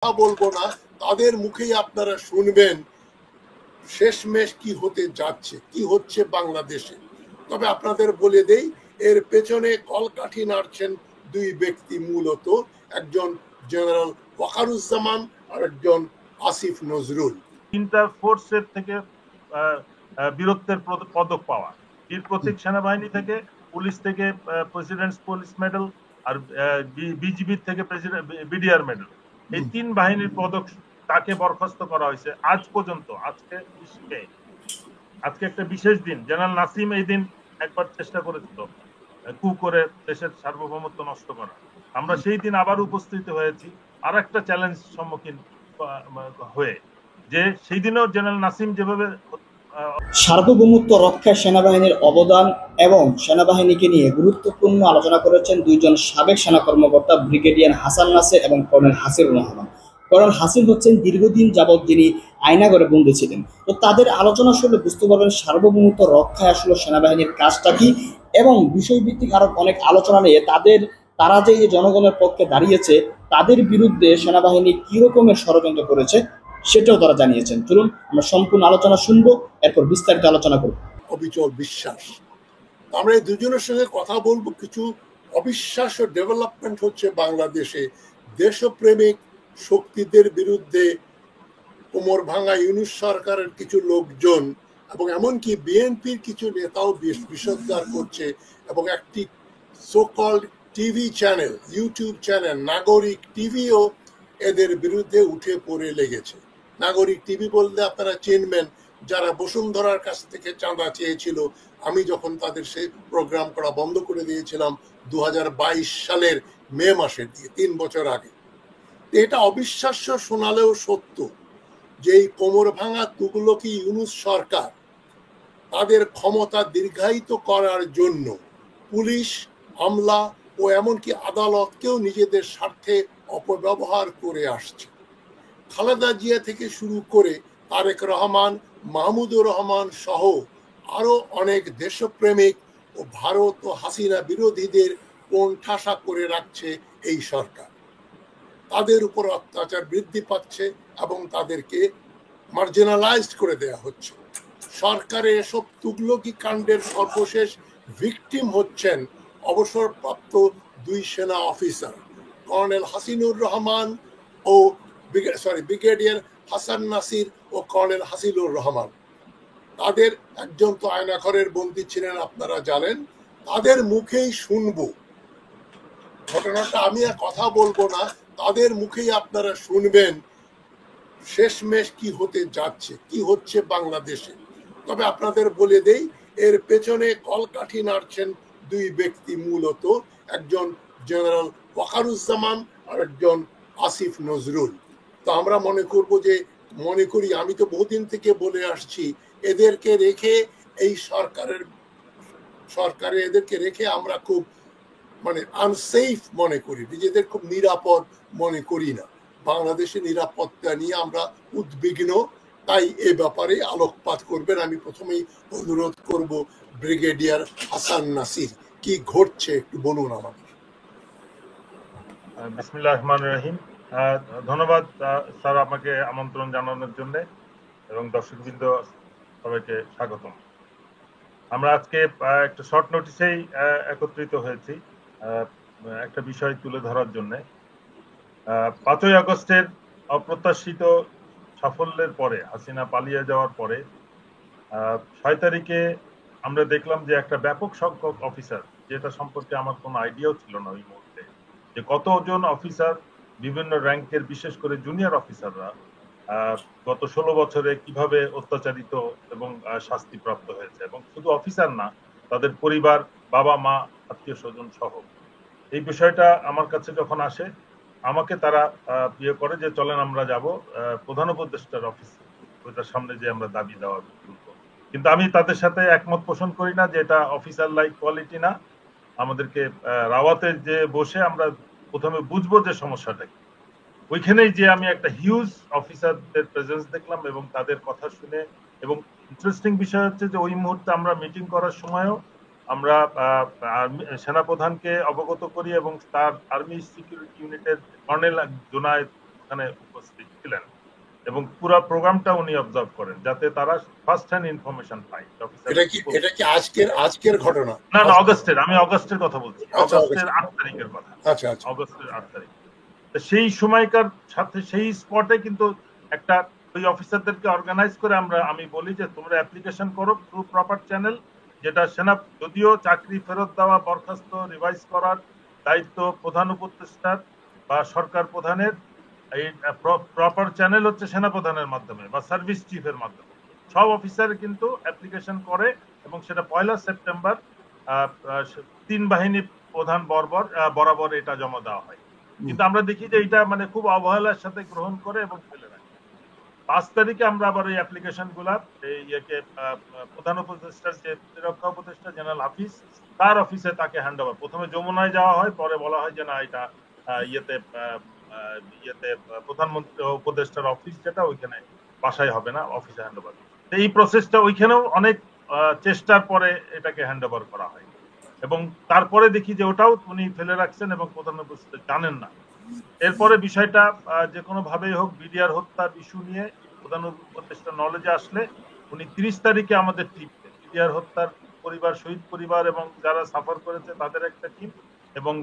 কথা বলবো না, তাদের মুখেই আপনারা শুনবেন শেষমেশ কি হতে যাচ্ছে, কি হচ্ছে বাংলাদেশে। তবে আপনাদের বলে দেই, এর পেছনে কলকাঠি নাড়ছেন দুই ব্যক্তি, মূলত একজন জেনারেল ওয়াকারুজ্জামান আর একজন আসিফ নজরুল। তিনটা ফোর্সের থেকে বীরত্বের পদক পাওয়া, বীর প্রতীক সেনাবাহিনী থেকে, পুলিশ থেকে প্রেসিডেন্টস পুলিশ মেডেল, আর বিজিবি থেকে বিডিআর মেডেল। এই তিন বাহিনীর পদক তাকে বরখাস্ত করা হয়েছে আজ পর্যন্ত। আজকে একটা বিশেষ দিন। জেনারেল নাসিম এই দিন একবার চেষ্টা করেছিল কু করে দেশের সার্বভৌমত্ব নষ্ট করা। আমরা সেই দিন আবার উপস্থিত হয়েছি আর একটা চ্যালেঞ্জ সম্মুখীন হয়ে, যে সেই দিনও জেনারেল নাসিম যেভাবে সার্বভৌমত্ব রক্ষায় সেনাবাহিনীর অবদান এবং সেনাবাহিনীকে নিয়ে গুরুত্বপূর্ণ আলোচনা করেছেন দুইজন সাবেক সেনা কর্মকর্তা, ব্রিগেডিয়ার হাসান নাসির এবং কর্নেল হাসিনুর রহমান। কর্নেল হাসিন হচ্ছেন দীর্ঘদিন যাবৎ যিনি আয়নাঘরে বন্দী ছিলেন। তো তাদের আলোচনা শুনলে বুঝতে পারবেন সার্বভৌমত্ব রক্ষায় আসলে সেনাবাহিনীর কাজটা কি, এবং বিষয়ভিত্তিক আরো অনেক আলোচনা নিয়ে তারা যে জনগণের পক্ষে দাঁড়িয়েছে, তাদের বিরুদ্ধে সেনাবাহিনী কি রকমের ষড়যন্ত্র করেছে সেটাও তারা জানিয়েছেন। চলুন আমরা সম্পূর্ণ আলোচনা শুনবো, এরপর বিস্তারিত আলোচনা করব। অবিচল বিশ্বাস, আমরা এই দুজনের সঙ্গে কথা বলবো। কিছু অবিশ্বাস্য ডেভেলপমেন্ট হচ্ছে বাংলাদেশে। দেশপ্রেমিক শক্তিদের বিরুদ্ধে কোমর ভাঙা ইউনূস সরকারের কিছু লোকজন এবং এমনকি বিএনপির কিছু নেতাও বিষোদ্গার করছে, এবং একটি so-called TV channel, YouTube channel নাগরিক টিভিও এদের বিরুদ্ধে উঠে পড়ে লেগেছে। নাগরিক টিভি বললে আপনারা চিনবেন, যারা বসুন্ধরার কাছ থেকে চাঁদা চেয়েছিল, আমি যখন তাদের সেই প্রোগ্রাম করা বন্ধ করে দিয়েছিলাম 2022 সালের মে মাসের দিকে, 3 বছর আগে। এটা অবিশ্বাস্য শোনালেও সত্য যে এই কোমর ভাঙা তুগলকি ইউনূস সরকার তাদের ক্ষমতা দীর্ঘায়িত করার জন্য পুলিশ, আমলা ও এমনকি আদালতকেও নিজেদের স্বার্থে অপব্যবহার করে আসছে। খালেদা জিয়া থেকে শুরু করে তারেক রহমান, মাহমুদুর রহমান সহ আরো অনেক দেশপ্রেমিক ও ভারত ও হাসিনা বিরোধীদের কোণঠাসা করে রাখছে এই সরকার। তাদের উপর অত্যাচার বৃদ্ধি পাচ্ছে এবং তাদেরকে মার্জিনালাইজড করে দেওয়া হচ্ছে। সরকারের এসব তুগলকি কাণ্ডের সর্বশেষ ভিকটিম হচ্ছেন অবসরপ্রাপ্ত দুই সেনা অফিসার, কর্নেল হাসিনুর রহমান ও ব্রিগেডিয়ার হাসান নাসির ও কর্নেল হাসিনুর রহমান। তাদের একজন তো আয়নাঘরের বন্দী ছিলেন, আপনারা জানেন। তাদের মুখেই শুনবো ঘটনাটা, আমি আর কথা বলবো না, তাদের মুখেই আপনারা শুনবেন শেষমেশ কি হতে যাচ্ছে, কি হচ্ছে বাংলাদেশে। তবে আপনাদের বলে দেই, এর পেছনে কলকাঠি নাড়ছেন দুই ব্যক্তি, মূলত একজন জেনারেল ওয়াকারুজ্জামান আর একজন আসিফ নজরুল। তো আমরা মনে করি, আমি তো বহুদিন থেকে বলে আসছি, এদেরকে রেখে এই সরকারে এদেরকে রেখে আমরা খুব আনসেফ মনে করি, নিজেদের খুব নিরাপদ মনে করি না। বাংলাদেশের নিরাপত্তা নিয়ে আমরা উদ্বিগ্ন, তাই এ ব্যাপারে আলোকপাত করবেন। আমি প্রথমেই অনুরোধ করব ব্রিগেডিয়ার হাসান নাসির, কি ঘটছে একটু বলুন আমাদের। বিসমিল্লাহির রহমানির রহিম। ধন্যবাদ স্যার আমাকে আমন্ত্রণ জানানোর জন্য, এবং দর্শকবৃন্দ সবাইকে স্বাগতম। আমরা আজকে একটা শর্ট নোটিসেই একত্রিত হয়েছি একটা বিষয় তুলে ধরার জন্য। 5ই আগস্টের অপ্রত্যাশিত সাফল্যের পরে, হাসিনা পালিয়ে যাওয়ার পরে 6 তারিখে আমরা দেখলাম যে একটা ব্যাপক সংখ্যক অফিসার, যেটা সম্পর্কে আমার কোনো আইডিয়াও ছিল না ওই মুহূর্তে, যে কতজন অফিসার বিভিন্ন র্যাঙ্কের, বিশেষ করে জুনিয়র অফিসাররা গত 16 বছরে কিভাবে অত্যাচারিত এবং শাস্তিপ্রাপ্ত হয়েছে, এবং শুধু অফিসার না, তাদের পরিবার, বাবা মা, আত্মীয় স্বজন সহ। এই বিষয়টা আমার কাছে যখন আসে, আমাকে তারা ইয়ে করে যে চলেন আমরা যাব প্রধান উপদেষ্টার অফিস, ওইটার সামনে যে আমরা দাবি দেওয়া তুলবো। কিন্তু আমি তাদের সাথে একমত পোষণ করি না যে এটা অফিসার লাইক কোয়ালিটি না। আমাদেরকে রাওয়াতে যে বসে আমরা প্রথমে বুঝবো যে সমস্যাটা কি। ওইখানেই যে আমি একটা হিউজ অফিসারদের প্রেজেন্স দেখলাম এবং তাদের কথা শুনে, এবং ইন্টারেস্টিং বিষয় হচ্ছে যে ওই মুহূর্তে আমরা মিটিং করার সময়ও আমরা সেনাপ্রধানকে অবগত করি, এবং তার আর্মি সিকিউরিটি ইউনিটের কর্নেল জোনায়েদ ওখানে উপস্থিত ছিলেন এবং পুরো প্রোগ্রামটা উনি অবজার্ভ করেন যাতে তারা ফার্স্ট হ্যান্ড ইনফরমেশন পায়। এটা কি আজকের ঘটনা? না না, আমি অগস্টের কথা বলছি, অগস্টের 8 তারিখের কথা। আচ্ছা আচ্ছা, অগস্টের 8 তারিখ। সেই সময়কার সাথে সেই স্পটে কিন্তু একটা ওই অফিসারদেরকে অর্গানাইজ করে আমি বলি যে তোমরা অ্যাপ্লিকেশন করো থ্রু প্রপার চ্যানেল, যেটা সেনা, যদিও চাকরি ফেরত দেওয়া, বরখাস্ত রিভাইজ করার দায়িত্ব প্রধান উপদেষ্টার বা সরকার প্রধানের, এই প্রপার চ্যানেল হচ্ছে সেনা প্রধানের মাধ্যমে বা সার্ভিস চিফের মাধ্যমে সব অফিসার কিন্তু অ্যাপ্লিকেশন করে এবং সেটা 1 সেপ্টেম্বর 3 বাহিনী প্রধান বরাবর এটা জমা দেওয়া হয়। কিন্তু আমরা দেখি যে এটা মানে খুব অবহেলার সাথে গ্রহণ করে এবং ফেলে রাখে। 5 তারিখে আমরা আবার এই অ্যাপ্লিকেশন গুলা প্রধান উপদেষ্টার যে প্রতিরক্ষা উপদেষ্টা জেনারেল হাফিজ তার অফিসে তাকে হ্যান্ড ওভার, প্রথমে যমুনায় যাওয়া হয়, পরে বলা হয় যে না এটা প্রধানমন্ত্রী উপদেষ্টার অফিস যেটা ওইখানে বাসায় হবে না, অফিসে হ্যান্ড ওভার। এই প্রসেসটা ওইখানেও অনেক চেষ্টার পরে এটাকে হ্যান্ড ওভার করা হয় এবং তারপরে দেখি যে ওটাও উনি ফেলে রাখছেন এবং প্রধান উপদেষ্টা জানেন না। এরপরে বিষয়টা যে কোনো ভাবেই হোক বিডিআর হত্যার ইস্যু নিয়ে প্রধান উপদেষ্টা নলেজে আসলে উনি 30 তারিখে আমাদের টিম, বিডিআর হত্যার পরিবার, শহীদ পরিবার এবং যারা সাফার করেছে তাদের একটা টিম এবং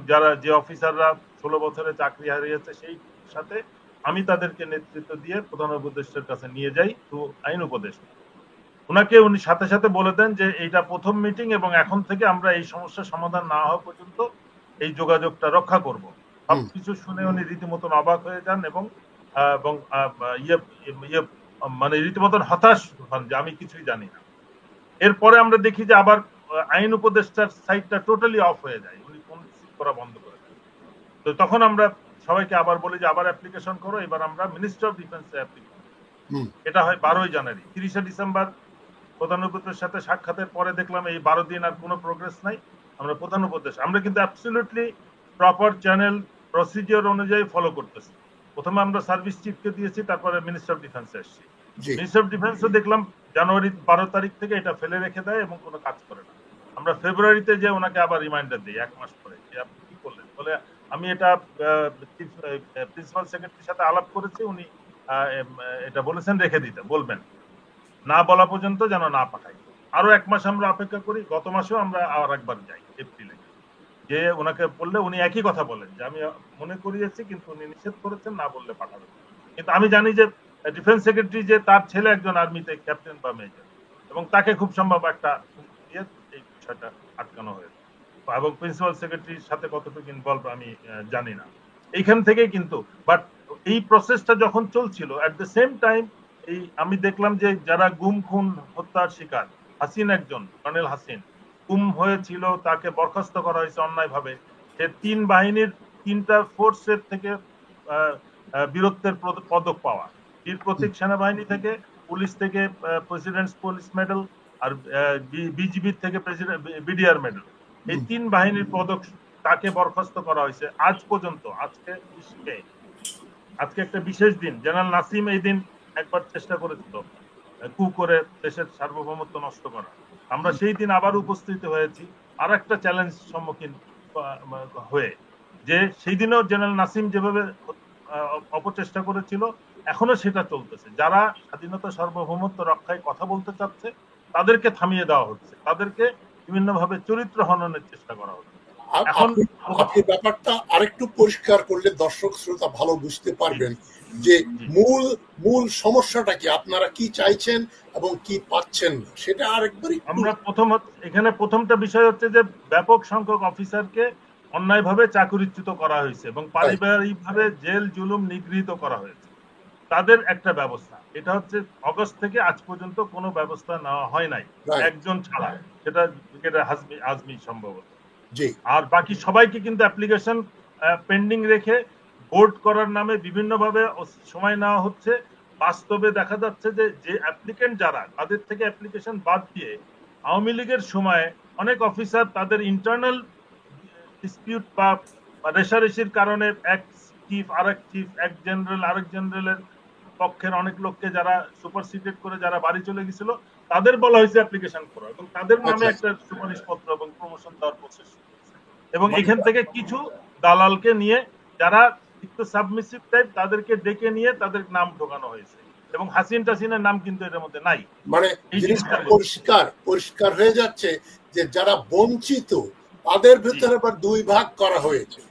যে অফিসাররা 16 বছরে চাকরি হারিয়েছে সেই সাথে আমি তাদেরকে নেতৃত্ব দিয়ে প্রধান উপদেষ্টার কাছে নিয়ে যাই থ্রু আইন উপদেষ্টা। উনি সাথে সাথে বলে দেন যে এইটা প্রথম মিটিং এবং এখন থেকে আমরা এই সমস্যার সমাধান না হওয়া পর্যন্ত এই যোগাযোগটা রক্ষা করব। সবকিছু শুনে উনি রীতিমতন অবাক হয়ে যান এবং মানে রীতিমতন হতাশ হন যে আমি কিছুই জানি না। এরপরে আমরা দেখি যে আবার আইন উপদেষ্টার সাইটটা টোটালি অফ হয়ে যায়, উনি ফোন রিসিভ করা বন্ধ করে দেন। তো তখন আমরা সবাইকে আবার বলি যে আবার অ্যাপ্লিকেশন করো, এবার আমরা মিনিস্ট্রি অফ ডিফেন্সে অ্যাপ্লিকেশন। এটা হয় 12 জানুয়ারি। 30 ডিসেম্বর প্রধান উপদেষ্টার সাথে সাক্ষাতের পরে দেখলাম এই 12 দিন আর কোনো প্রোগ্রেস নাই। আমরা প্রধান উপদেষ্টা আমরা কিন্তু অ্যাবসলিউটলি প্রপার চ্যানেল প্রসিডিওর অনুযায়ী ফলো করতেছি। প্রথমে আমরা সার্ভিস চিফকে দিয়েছি, তারপরে মিনিস্টার অফ ডিফেন্সে এসেছি। মিনিস্টার অফ ডিফেন্সও দেখলাম জানুয়ারি 12 তারিখ থেকে এটা ফেলে রেখে দেয় এবং কোনো কাজ করে না। আমরা ফেব্রুয়ারিতে যে ওনাকে আবার রিমাইন্ডার দিই 1 মাস পরে যে আপনি কি করলেন, বলে আমি এটা প্রিন্সিপাল সেক্রেটারির সাথে আলাপ করেছি, উনি এটা বলেছেন রেখে দিতে, বলবেন না বলা পর্যন্ত যেন না পাঠাই। আরো 1 মাস আমরা অপেক্ষা করি। গত মাসেও আমরা আর একবার যাই এপ্রিলে, যে ওনাকে বললে উনি একই কথা বলেন যে আমি মনে করিয়েছি কিন্তু উনি নিষেধ করেছেন, না বললে পাঠাবেন। কিন্তু আমি জানি যে ডিফেন্স সেক্রেটারি যে তার ছেলে একজন আর্মিতে ক্যাপ্টেন বা মেজর এবং তাকে খুব সম্ভব একটা দিয়ে এই বিষয়টা আটকানো হয়েছে এবং প্রিন্সিপাল সেক্রেটারির সাথে কতটুকু ইনভলভ আমি জানি না। এইখান থেকে কিন্তু বাট এই প্রসেসটা যখন চলছিল এট দ্য সেম টাইম আমি দেখলাম যে যারা গুম খুন হত্যার শিকার, হাসিন একজন, কর্নেল হাসিন গুম হয়েছিল, তাকে বরখাস্ত করা হয়েছে অন্যায়ভাবে। সে 3 বাহিনীর 3টা ফোর্সের থেকে বীরত্বের পদক পাওয়া, বীর প্রতীক সেনাবাহিনী থেকে, পুলিশ থেকে প্রেসিডেন্টস পুলিশ মেডেল আর বিজিবি থেকে বিডিআর মেডেল, এই 3 বাহিনীর পদক তাকে বরখাস্ত করা হয়েছে আজ পর্যন্ত। আজকে একটা বিশেষ দিন। জেনারেল নাসিম এই দিন একবার চেষ্টা করেছিল কু করে দেশের সার্বভৌমত্ব নষ্ট করা। আমরা সেই দিন আবার উপস্থিত হয়েছি আর একটা চ্যালেঞ্জ সম্মুখীন হয়ে, যে সেই দিনেও জেনারেল নাসিম যেভাবে অপচেষ্টা করেছিল এখনো সেটা চলতেছে। যারা স্বাধীনতা সার্বভৌমত্ব রক্ষায় কথা বলতে চাচ্ছে তাদেরকে থামিয়ে দেওয়া হচ্ছে, তাদেরকে বিভিন্নভাবে চরিত্র হননের চেষ্টা করা হচ্ছে। এখন আপনি ব্যাপারটা আরেকটু পরিষ্কার করলে দর্শক শ্রোতা ভালো বুঝতে পারবেন যে মূল সমস্যাটা কি, আপনারা কি চাইছেন এবং কি পাচ্ছেন না সেটা আরেকবার। আমরা এখানে প্রথমটা বিষয় হচ্ছে যে ব্যাপক সংখ্যক অফিসারকে অন্যায়ভাবে চাকরিচ্যুত করা হয়েছে এবং পারিবারিকভাবে জেল জুলুম নিগৃহীত করা হয়েছে। তাদের একটা ব্যবস্থা, এটা হচ্ছে আগস্ট থেকে আজ পর্যন্ত কোনো ব্যবস্থা নেওয়া হয় নাই একজন ছাড়া, সেটা ব্রিগেডিয়ার আজমি সম্ভবত। আর বাকি সবাইকে কিন্তু অ্যাপ্লিকেশন পেন্ডিং রেখে বোর্ড করার নামে বিভিন্নভাবে সময় নেওয়া হচ্ছে। বাস্তবে দেখা যাচ্ছে যে অ্যাপ্লিকেন্ট যারা, তাদের থেকে অ্যাপ্লিকেশন বাদ দিয়ে আওয়ামী লীগের সময় অনেক অফিসার তাদের ইন্টারনাল ডিসপিউট বা রেশারেশির কারণে এক চিফ আরেক চিফ, এক জেনারেল আরেক জেনারেলের পক্ষের অনেক লোককে যারা সুপারসিডেড করে যারা বাড়ি চলে গেছিল তাদের বলা হয়েছে অ্যাপ্লিকেশন করো এবং তাদের নামে একটা সুপারিশপত্র এবং প্রমোশন দেওয়ার প্রসেস এবং এখান থেকে কিছু দালালকে নিয়ে যারা একটু সাবমিসিভ টাইপ, তাদেরকে ডেকে নিয়ে তাদের নাম ঢোকানো হয়েছে, এবং হাসিন টাসিনের নাম কিন্তু এটার মধ্যে নাই। মানে জিনিসটা পরিষ্কার হয়ে যাচ্ছে যে যারা বঞ্চিত তাদের ভিতরে আবার দুই ভাগ করা হয়েছে,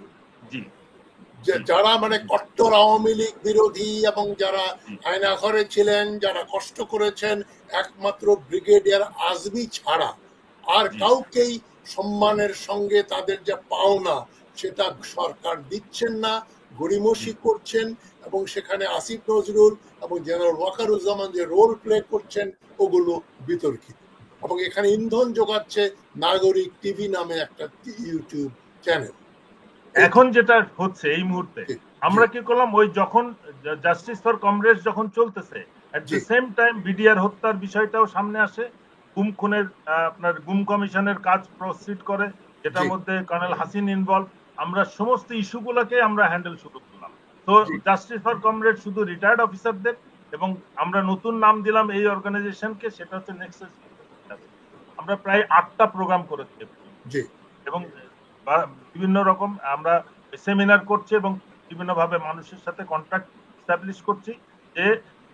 যারা মানে কট্টর আওয়ামী লীগ বিরোধী এবং যারা আয়নাঘরে ছিলেন, যারা কষ্ট করেছেন, একমাত্র ব্রিগেডিয়ার আজমি ছাড়া আর কাউকেই সম্মানের সঙ্গে তাদের যে পাওনা সেটা সরকার দিচ্ছেন না, গড়িমসি করছেন, এবং সেখানে আসিফ নজরুল এবং জেনারেল ওয়াকারুজ্জামান যে রোল প্লে করছেন ওগুলো বিতর্কিত। এবং এখানে ইন্ধন যোগাচ্ছে নাগরিক টিভি নামে একটা ইউটিউব চ্যানেল। এখন যেটা হচ্ছে এই মুহূর্তে, আমরা কি করলাম, ওই যখন জাস্টিস ফর কমরেডস যখন চলতেছে, at the same time BDR হত্যার বিষয়টাও সামনে আসে, গুম খুনের আপনার গুম কমিশনের কাজ প্রসিড করে, যেটার মধ্যে কর্নেল হাসিন ইনভলভ। আমরা সমস্ত ইস্যুগুলোকে আমরা হ্যান্ডেল শুরু করলাম। তো জাস্টিস ফর কমরেড শুধু রিটায়ার্ড অফিসারদের, এবং আমরা নতুন নাম দিলাম এই অর্গানাইজেশনকে, সেটা হচ্ছে নেক্সাস। আমরা প্রায় 8টা প্রোগ্রাম করেছি এবং বিভিন্ন রকম আমরা সেমিনার করছি এবং বিভিন্নভাবে মানুষের সাথে কন্ট্যাক্ট এস্টাবলিশ করছি যে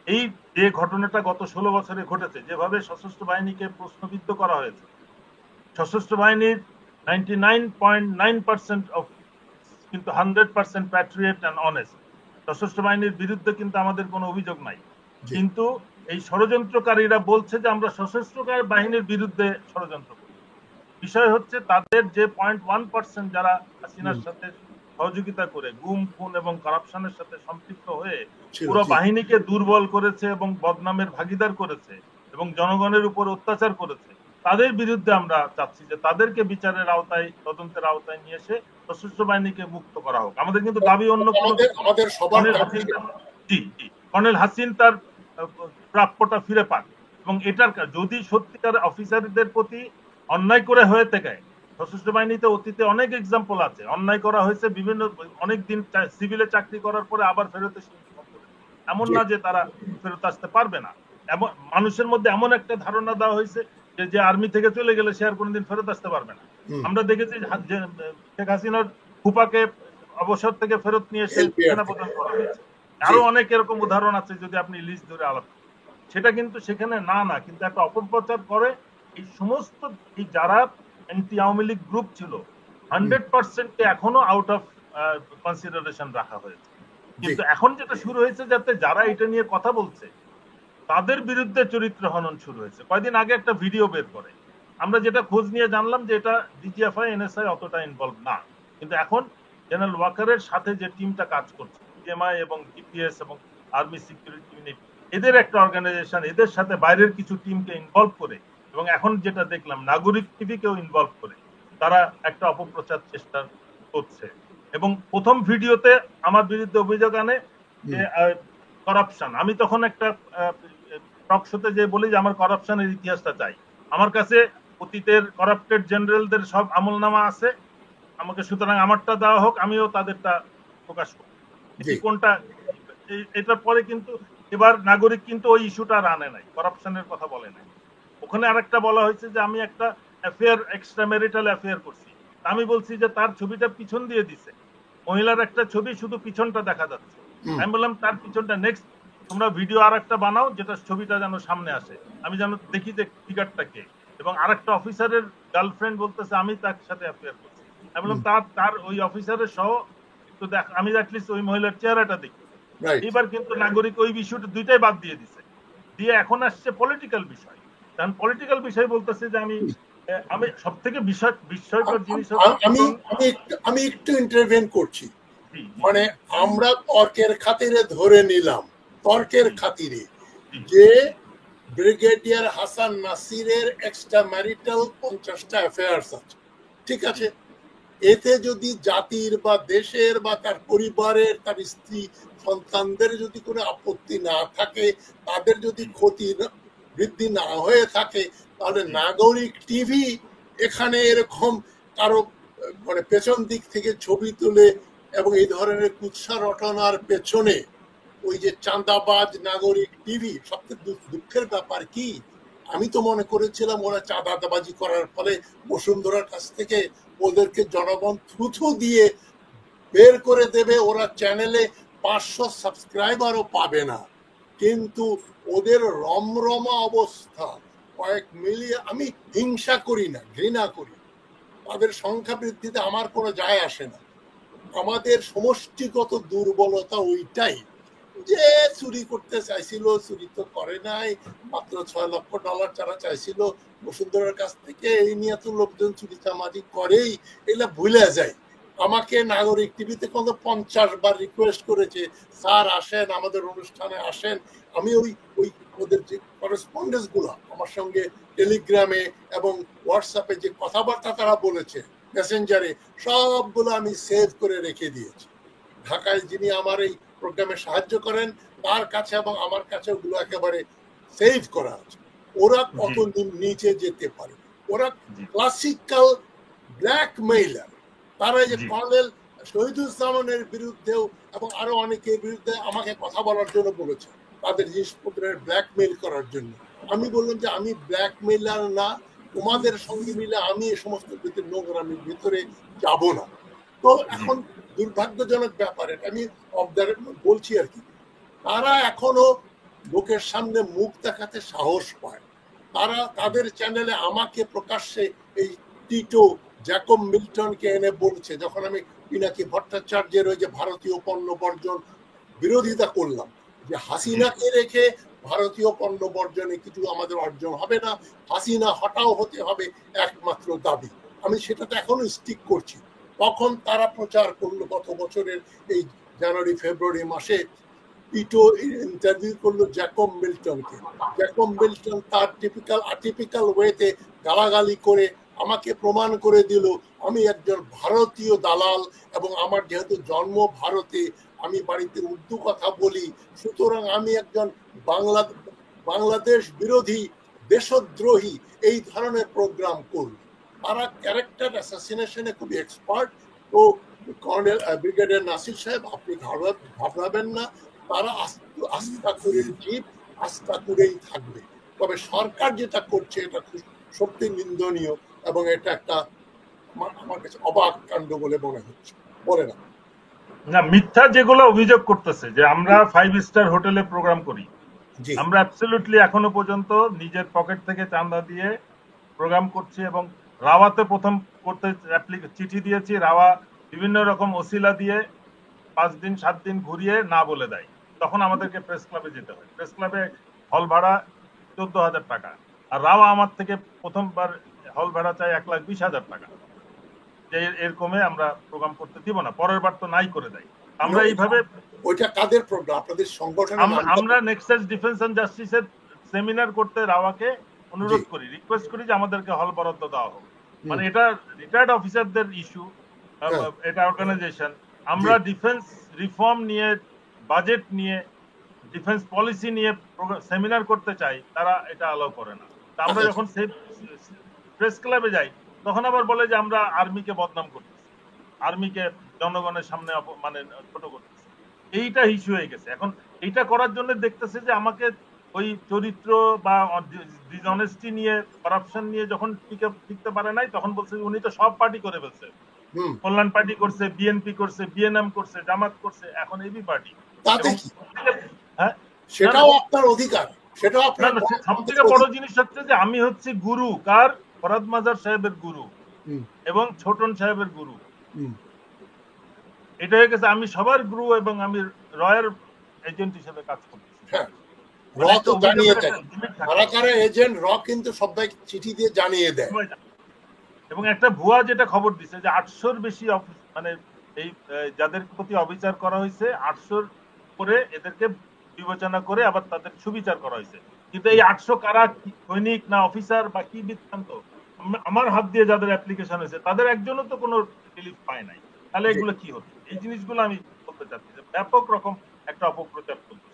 এই যে ঘটনাটা গত 16 বছরে ঘটেছে, যেভাবে সশস্ত্র বাহিনীকে প্রশ্নবিদ্ধ করা হয়েছে, সশস্ত্র বাহিনীর 99.9% অফ কিন্তু 100% প্যাট্রিয়ট অ্যান্ড অনেস্ট। সশস্ত্র বাহিনীর বিরুদ্ধে কিন্তু আমাদের কোনো অভিযোগ নাই, কিন্তু এই ষড়যন্ত্রকারীরা বলছে যে আমরা সশস্ত্র বাহিনীর বিরুদ্ধে ষড়যন্ত্র করি। বিষয় হচ্ছে তাদের যে 0.1% যারা হাসিনার সাথে সহযোগিতা করে গুম খুন এবং কারাপশনের সাথে সম্পৃক্ত হয়ে পুরো বাহিনীকে দুর্বল করেছে এবং বদনামের ভাগিদার করেছে এবং জনগণের উপর অত্যাচার করেছে, তাদের বিরুদ্ধে আমরা চাচ্ছি যে তাদেরকে বিচারের আওতায়, তদন্তের আওতায় নিয়ে এসে সশস্ত্র বাহিনীকে মুক্ত করা হোক। আমাদের কিন্তু দাবি অন্য কোনো, কর্নেল হাসিন তার প্রাপ্যটা ফিরে পান, এবং এটার যদি সত্যিকার অফিসারদের প্রতি অন্যায় করে হয়ে থাকে, সশস্ত্র বাহিনীতে অতীতে অনেক এক্সাম্পল আছে, অন্যায় করা হয়েছে, বিভিন্ন অনেক দিন সিভিলে চাকরি করার পরে আবার ফেরত এসে, এমন না যে তারা ফেরত আসতে পারবে না। এমন মানুষের মধ্যে এমন একটা ধারণা দেওয়া হয়েছে যে আর্মি থেকে চলে গেলে সে আর কোনোদিন ফেরত আসতে পারবে না। আমরা দেখেছি শেখ হাসিনার ফুপাকে অবসর থেকে ফেরত নিয়ে এসে সেনাপ্রধান করা হয়েছে। আরো অনেক এরকম উদাহরণ আছে যদি আপনি লিস্ট ধরে আলাপ, সেটা কিন্তু সেখানে না কিন্তু একটা অপপ্রচার করে। এই সমস্ত এই যারা অ্যান্টি আওয়ামী লীগ গ্রুপ ছিল 100%কে এখনো আউট অফ কনসিডারেশন রাখা হয়েছে, কিন্তু এখন যেটা শুরু হয়েছে যাতে যারা এটা নিয়ে কথা বলছে তাদের বিরুদ্ধে চরিত্র হনন শুরু হয়েছে। কয়েকদিন আগে একটা ভিডিও বের করে, আমরা যেটা খোঁজ নিয়ে জানলাম যে এটা ডিজিএফআই এনএসআই অতটা ইনভলভ না, কিন্তু এখন জেনারেল ওয়াকারের সাথে যে টিমটা কাজ করছে, পিএমআই এবং জিপিএস এবং আর্মি সিকিউরিটি ইউনিট, এদের একটা অর্গানাইজেশন, এদের সাথে বাইরের কিছু টিমকে ইনভলভ করে, এবং এখন যেটা দেখলাম নাগরিক টিভিকেও ইনভলভ করে তারা একটা অপপ্রচার চেষ্টা করছে। এবং প্রথম ভিডিওতে আমার বিরুদ্ধে অভিযোগ আনে যে করাপশন। আমি তখন একটা টক শোতে যে বলি যে আমার করাপশনের ইতিহাসটা চাই, আমার কাছে অতীতের করাপ্টেড জেনারেলদের সব আমলনামা আছে, আমাকে সুতরাং আমারটা দেওয়া হোক, আমিও তাদেরটা প্রকাশ করি কোনটা। এটার পরে কিন্তু এবার নাগরিক কিন্তু ওই ইস্যুটা আর আনে নাই, করাপশনের কথা বলে নাই। ওখানে আরেকটা বলা হয়েছে যে আমি একটা অ্যাফেয়ার, এক্সট্রা ম্যারিটাল অ্যাফেয়ার করছি, আমি বলছি যে তার ছবিটা পিছন দিয়ে দিছে, মহিলার একটা ছবি শুধু পিছনটা দেখা যাচ্ছে। আমি বললাম তার পিছনটা নেক্সট তোমরা ভিডিও আর একটা বানাও যেটা ছবিটা যেন সামনে আসে, আমি যেন দেখি যে ফিগারটা কে। এবং আরেকটা অফিসারের গার্লফ্রেন্ড বলতেছে আমি তার সাথে অ্যাফেয়ার করছি, আমি বললাম তার ওই অফিসারের সহ একটু দেখ, আমি অ্যাটলিস্ট ওই মহিলার চেহারাটা দেখি। এবার কিন্তু নাগরিক ওই বিষয়টা দুইটাই বাদ দিয়ে দিছে, দিয়ে এখন আসছে পলিটিক্যাল বিষয়। কারণ পলিটিক্যাল বিষয় বলতেছে যে আমি সব থেকে বিস্ময়কর জিনিস, আমি একটু ইন্টারভেন করছি, মানে আমরা তর্কের খাতিরে ধরে নিলাম, তর্কের খাতিরে যে ব্রিগেডিয়ার হাসান নাসিরের এক্সট্রা ম্যারিটাল 50টা অ্যাফেয়ার্স আছে, ঠিক আছে। এতে যদি জাতির বা দেশের বা তার পরিবারের, তার স্ত্রী সন্তানদের যদি কোনো আপত্তি না থাকে, তাদের যদি ক্ষতি বৃদ্ধি না হয়ে থাকে, তাহলে নাগরিক টিভি এখানে এরকম কারো মানে পেছন দিক থেকে ছবি তুলে এবং এই ধরনের কুৎসা রটনার পেছনে ওই যে চাঁদাবাজ নাগরিক টিভি, সবচেয়ে দুঃখের ব্যাপার কি, আমি তো মনে করেছিলাম ওরা চাঁদাবাজি করার ফলে বসুন্ধরার কাছ থেকে ওদেরকে জনগণ থুথু দিয়ে বের করে দেবে, ওরা চ্যানেলে 500 সাবস্ক্রাইবারও পাবে না, কিন্তু ওদের রমরমা অবস্থা, কয়েক মিলিয়ন। আমি হিংসা করি না, ঘৃণা করি, তাদের সংখ্যা বৃদ্ধিতে আমার কোনো যায় আসে না। আমাদের সমষ্টিগত দুর্বলতা ওইটাই, যে চুরি করতে চাইছিল, চুরি তো করে নাই, মাত্র $6 লক্ষ যারা চাইছিল বসুন্ধরার কাছ থেকে, এই নিয়ে তো লোকজন চুরি চামারি করেই, এগুলা ভুলে যায়। আমাকে নাগরিক টিভিতে কত 50 বার রিকোয়েস্ট করেছে, স্যার আসেন, আমাদের অনুষ্ঠানে আসেন। আমি ওই ওদের যে করেসপন্ডেন্স গুলো আমার সঙ্গে টেলিগ্রামে এবং হোয়াটসঅ্যাপে যে কথাবার্তা তারা বলেছে মেসেঞ্জারে, সবগুলো আমি সেভ করে রেখে দিয়েছি। ঢাকায় যিনি আমার এই প্রোগ্রামে সাহায্য করেন তার কাছে এবং আমার কাছে ওগুলো একেবারে সেভ করা আছে। ওরা কত নিচে যেতে পারে, ওরা ক্লাসিক্যাল ব্ল্যাকমেইলার। তারা যে কর্নেল শহীদুজ্জামানের বিরুদ্ধেও এবং আরো অনেকের বিরুদ্ধে আমাকে কথা বলার জন্য বলেছে, তাদের জিনিসপত্রের ব্ল্যাকমেইল করার জন্য। আমি বললাম যে আমি ব্ল্যাকমেইলার না, তোমাদের সঙ্গে মিলে আমি এই সমস্ত নোংরামির ভিতরে যাব না। তো এখন দুর্ভাগ্যজনক ব্যাপারে আমি বলছি আর কি, তারা এখনো লোকের সামনে মুখ দেখাতে সাহস পায়। তারা তাদের চ্যানেলে আমাকে প্রকাশ্যে এই টিটো জ্যাকব মিল্টনকে এনে বলছে, যখন আমি পিনাকি ভট্টাচার্যের ওই যে ভারতীয় পণ্য বর্জন বিরোধিতা করলাম, যে হাসিনাকে রেখে ভারতীয় পণ্য বর্জনে কিছু আমাদের অর্জন হবে না, হাসিনা হটাও হতে হবে একমাত্র দাবি। আমি সেটাতে এখনো স্টিক করছি। তখন তারা প্রচার করলো গত বছরের এই জানুয়ারি ফেব্রুয়ারি মাসে, টিটো ইন্টারভিউ করলো জ্যাকব মিল্টনকে। জ্যাকব মিল্টন তার টিপিক্যাল ওয়েতে গালাগালি করে আমাকে প্রমাণ করে দিল আমি একজন ভারতীয় দালাল, এবং আমার যেহেতু জন্ম ভারতে, আমি বাড়িতে উর্দু কথা বলি, সুতরাং আমি একজন বাংলাদেশ বিরোধী, দেশদ্রোহী এই ধরনের প্রোগ্রাম করল। তারা ক্যারেক্টার অ্যাসাসিনেশনে খুবই এক্সপার্ট। তো কর্নেল ব্রিগেডিয়ার নাসির সাহেব, আপনি ঘাবড়াবেন না, তারা আস্থা করে জীব, আস্থা করেই থাকবে। তবে সরকার যেটা করছে এটা খুব সত্যি নিন্দনীয়, এবং এটা একটা আমার কাছে অবাক কাণ্ড বলে মনে হচ্ছে। বলে না না, মিথ্যা যেগুলো অভিযোগ করতেছে যে আমরা 5 স্টার হোটেলে প্রোগ্রাম করি, আমরা অ্যাবসলিউটলি এখনো পর্যন্ত নিজের পকেট থেকে চাঁদা দিয়ে প্রোগ্রাম করছি, এবং রাওয়াতে প্রথম করতে চিঠি দিয়েছি, রাওয়া বিভিন্ন রকম ওসিলা দিয়ে 5 দিন 7 দিন ঘুরিয়ে না বলে দেয়, তখন আমাদেরকে প্রেস ক্লাবে যেতে হয়। প্রেস ক্লাবে হল ভাড়া 14,000 টাকা, আর রাওয়া আমার থেকে প্রথমবার হল ভাড়া চাই 1,20,000 টাকা, যে এর কমে আমরা প্রোগ্রাম করতে দিব না, পরের বার তো নাই করে দেয়। আমরা এইভাবে, ওইটা কাদের প্রোগ্রাম? আপনাদের সংগঠন? আমরা নেক্সাস ডিফেন্স এন্ড জাস্টিসের সেমিনার করতে রাওয়াকে অনুরোধ করি, রিকোয়েস্ট করি যে আমাদেরকে হল বরাদ্দ দেওয়া হোক। মানে এটা রিটায়ার্ড অফিসারদের ইস্যু, এটা অর্গানাইজেশন। আমরা ডিফেন্স রিফর্ম নিয়ে, বাজেট নিয়ে, ডিফেন্স পলিসি নিয়ে সেমিনার করতে চাই, তারা এটা অ্যালাউ করে না। আমরা যখন প্রেস ক্লাবে যাই তখন আবার বলে যে আমরা আর্মিকে বদনাম করতেছি, আর্মিকে জনগণের সামনে মানে ছোট করতেছি। এইটা ইস্যু হয়ে গেছে। এখন এইটা করার জন্য দেখতেছে যে আমাকে ওই চরিত্র বা ডিসঅনেস্টি নিয়ে, করাপশন নিয়ে যখন টিকতে পারে নাই, তখন বলছে উনি তো সব পার্টি করে ফেলছে, কল্যাণ পার্টি করছে, বিএনপি করছে, বিএনএম করছে, জামাত করছে, এখন এবি পার্টি। হ্যাঁ, সেটাও আপনার অধিকার, সেটাও আপনার। সবথেকে বড় জিনিস হচ্ছে যে আমি হচ্ছি গুরু, কার? ফরাদ মাজার সাহেবের গুরু এবং ছোটন সাহেবের গুরু। এটা হয়ে গেছে, আমি সবার গুরু এবং আমি রয়ের এজেন্ট হিসেবে কাজ করছি। এবং একটা ভুয়া যেটা খবর দিছে যে 800-র বেশি মানে এই যাদের প্রতি অবিচার করা হয়েছে, 800-র করে এদেরকে বিবেচনা করে আবার তাদের সুবিচার করা হয়েছে। কিন্তু এই 800 কারা সৈনিক না অফিসার বা কি বৃত্তান্ত, আমার হাত দিয়ে যাদের অ্যাপ্লিকেশন হয়েছে তাদের একজনও তো কোনো রিলিফ পায় নাই। তাহলে এগুলো কি হচ্ছে? এই জিনিসগুলো আমি বলতে চাচ্ছি যে ব্যাপক রকম একটা অপপ্রচার চলছে।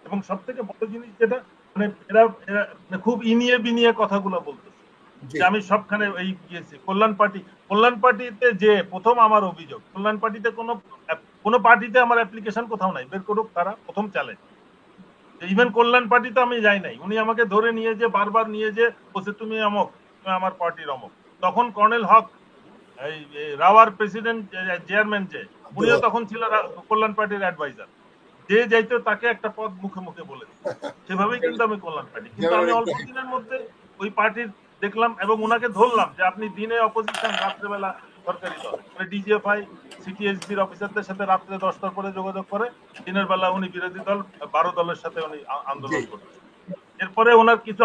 এবং সব থেকে বড় জিনিস যেটা, মানে এরা খুব ইনিয়ে বিনিয়ে কথাগুলো বলতেছে যে আমি সবখানে এই গিয়েছি। কল্যাণ পার্টিতে যে প্রথম আমার অভিযোগ, কল্যাণ পার্টিতে কোনো পার্টিতে আমার অ্যাপ্লিকেশন কোথাও নাই, বের করুক তারা, প্রথম চ্যালেঞ্জ। ইভেন কল্যাণ পার্টিতে আমি যাই নাই, উনি আমাকে ধরে নিয়ে যে বারবার নিয়ে যে বলছে তুমি অমক, তুমি আমার পার্টির অমক। তখন কর্নেল হক, এই রাওয়ার প্রেসিডেন্ট চেয়ারম্যান যে উনিও তখন ছিল কল্যাণ পার্টির অ্যাডভাইজার। যে যাইতো তাকে একটা পদ মুখে মুখে বলে দিত, সেভাবেই কিন্তু আমি কল্যাণ পার্টি। কিন্তু আমি অল্প দিনের মধ্যে ওই পার্টির দেখলাম এবং ওনাকে ধরলাম যে আপনি দিনে অপোজিশন, রাত্রেবেলা সরকারি দল, মানে ডিজিএফআই সিটিএসবির অফিসারদের সাথে রাত্রে 10টার পরে যোগাযোগ করে, দিনের বেলা উনি বিরোধী দল 12 দলের সাথে উনি আন্দোলন করতেন। এরপরে ওনার কিছু